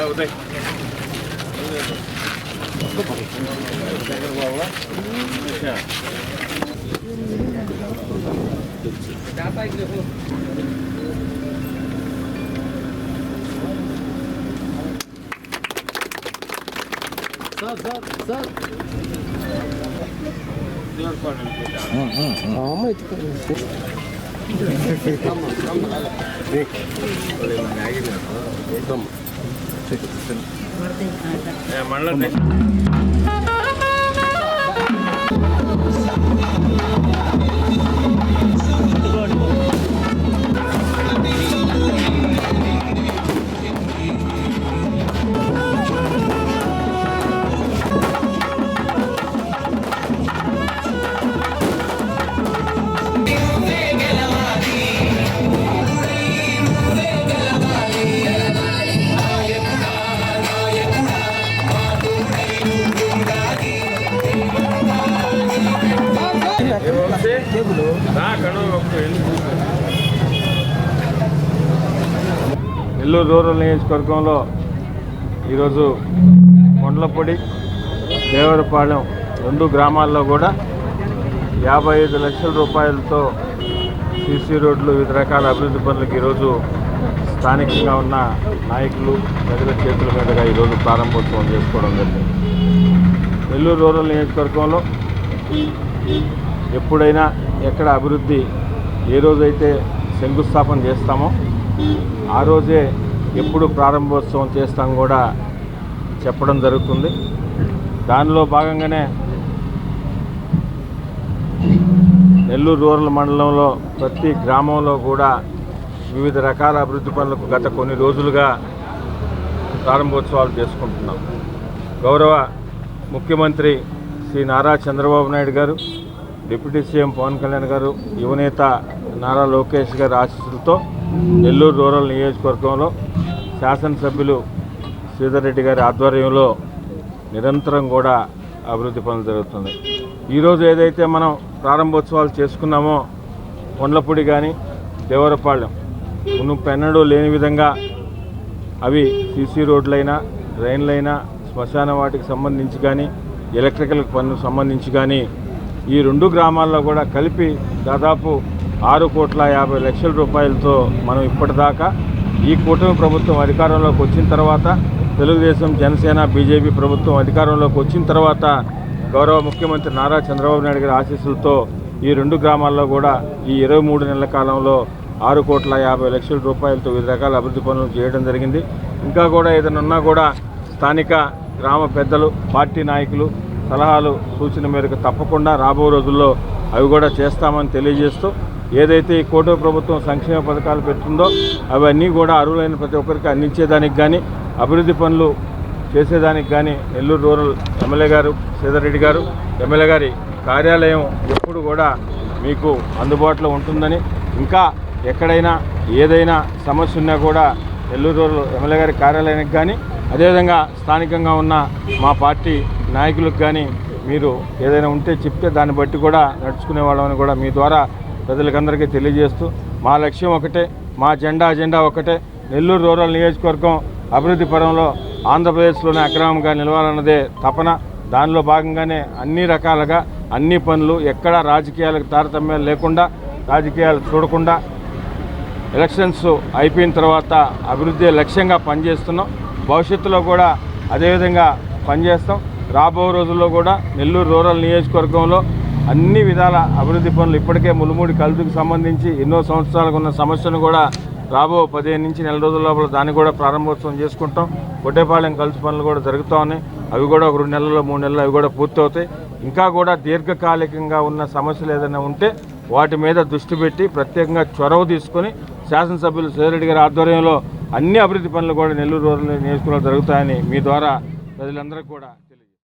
Uday Nellore rural నియోజకవర్గంలో ఈరోజు కొండలపొడి దేవరపాలెం రెండు గ్రామాల్లో కూడా 55 లక్షల రూపాయలతో సీసీ రోడ్లు వివిధ రకాల అభివృద్ధి పనులకు ఈరోజు స్థానికంగా ఉన్న నాయకులు ప్రజల చేతుల మీదుగా ఈరోజు ప్రారంభోత్సవం చేసుకోవడం జరిగింది. నెల్లూరు రూరల్ నియోజకవర్గంలో ఎప్పుడైనా ఎక్కడ అభివృద్ధి ఏ రోజైతే శంకుస్థాపన చేస్తామో ఆ రోజే ఎప్పుడు ప్రారంభోత్సవం చేస్తాం కూడా చెప్పడం జరుగుతుంది. దానిలో భాగంగానే నెల్లూరు రూరల్ మండలంలో ప్రతి గ్రామంలో కూడా వివిధ రకాల అభివృద్ధి పనులకు గత కొన్ని రోజులుగా ప్రారంభోత్సవాలు చేసుకుంటున్నాం. గౌరవ ముఖ్యమంత్రి శ్రీ నారా చంద్రబాబు నాయుడు గారు, డిప్యూటీ సీఎం పవన్ కళ్యాణ్ గారు, యువనేత నారా లోకేష్ గారి ఆశీస్సులతో నెల్లూరు రూరల్ నియోజకవర్గంలో శాసనసభ్యులు శ్రీధర్ రెడ్డి గారి ఆధ్వర్యంలో నిరంతరం కూడా అభివృద్ధి పనులు జరుగుతుంది. ఈరోజు ఏదైతే మనం ప్రారంభోత్సవాలు చేసుకున్నామో కొండలపొడి కానీ దేవరపాలెం మునుపెన్నడూ లేని విధంగా అవి సీసీ రోడ్లైనా డ్రైన్లైనా శ్మశాన వాటికి సంబంధించి కానీ ఎలక్ట్రికల్ పనులకు సంబంధించి కానీ ఈ రెండు గ్రామాల్లో కూడా కలిపి దాదాపు 6,50,00,000 రూపాయలతో మనం ఇప్పటిదాకా ఈ కూటమి ప్రభుత్వం అధికారంలోకి వచ్చిన తర్వాత, తెలుగుదేశం జనసేన బీజేపీ ప్రభుత్వం అధికారంలోకి వచ్చిన తర్వాత గౌరవ ముఖ్యమంత్రి నారా చంద్రబాబు నాయుడు గారి ఆశీస్సులతో ఈ రెండు గ్రామాల్లో కూడా ఈ 23 నెలల కాలంలో 6,50,00,000 రూపాయలతో వివిధ రకాల అభివృద్ధి పనులు చేయడం జరిగింది. ఇంకా కూడా ఏదైనా ఉన్నా కూడా స్థానిక గ్రామ పెద్దలు, పార్టీ నాయకులు సలహాలు సూచన మేరకు తప్పకుండా రాబో రోజుల్లో అవి కూడా చేస్తామని తెలియజేస్తూ, ఏదైతే ఈ కూటమి ప్రభుత్వం సంక్షేమ పథకాలు పెట్టిందో అవన్నీ కూడా అర్హులైన ప్రతి ఒక్కరికి అందించేదానికి కానీ, అభివృద్ధి పనులు చేసేదానికి కానీ నెల్లూరు రూరల్ ఎమ్మెల్యే గారు శ్రీధర్ రెడ్డి గారు, ఎమ్మెల్యే గారి కార్యాలయం ఎప్పుడు కూడా మీకు అందుబాటులో ఉంటుందని, ఇంకా ఎక్కడైనా ఏదైనా సమస్య ఉన్నా కూడా నెల్లూరు రూరల్ ఎమ్మెల్యే గారి కార్యాలయానికి కానీ, అదేవిధంగా స్థానికంగా ఉన్న మా పార్టీ నాయకులకు కానీ మీరు ఏదైనా ఉంటే చెప్తే దాన్ని బట్టి కూడా నడుచుకునే వాళ్ళని కూడా మీ ద్వారా ప్రజలకందరికీ తెలియజేస్తూ, మా లక్ష్యం ఒకటే, మా అజెండా ఒకటే, నెల్లూరు రూరల్ నియోజకవర్గం అభివృద్ధి పరంలో ఆంధ్రప్రదేశ్లోనే అగ్రమంగా నిలవాలన్నదే తపన. దానిలో భాగంగానే అన్ని రకాలుగా అన్ని పనులు ఎక్కడా రాజకీయాలకు తారతమ్యాలు లేకుండా, రాజకీయాలు చూడకుండా ఎలక్షన్స్ అయిపోయిన తర్వాత అభివృద్ధి లక్ష్యంగా పనిచేస్తున్నాం. భవిష్యత్తులో కూడా అదేవిధంగా పనిచేస్తాం. రాబో రోజుల్లో కూడా నెల్లూరు రూరల్ నియోజకవర్గంలో అన్ని విధాల అభివృద్ధి పనులు, ఇప్పటికే ములుమూడి కలుదుకు సంబంధించి ఎన్నో సంవత్సరాలకు ఉన్న సమస్యను కూడా రాబో 15 నుంచి నెల రోజుల లోపల దాన్ని కూడా ప్రారంభోత్సవం చేసుకుంటాం. కొట్టేపాలెం కలుసు పనులు కూడా జరుగుతూ ఉన్నాయి. అవి కూడా ఒక 2 నెలల్లో 3 నెలలు అవి కూడా పూర్తవుతాయి. ఇంకా కూడా దీర్ఘకాలికంగా ఉన్న సమస్యలు ఏదైనా ఉంటే వాటి మీద దృష్టి పెట్టి ప్రత్యేకంగా చొరవ తీసుకొని శాసనసభ్యులు శ్రీధర్ రెడ్డి గారి ఆధ్వర్యంలో అన్ని అభివృద్ధి పనులు కూడా నెల్లూరు రూరల్ నియోజకవర్గంలో జరుగుతాయని మీ ద్వారా ప్రజలందరికీ కూడా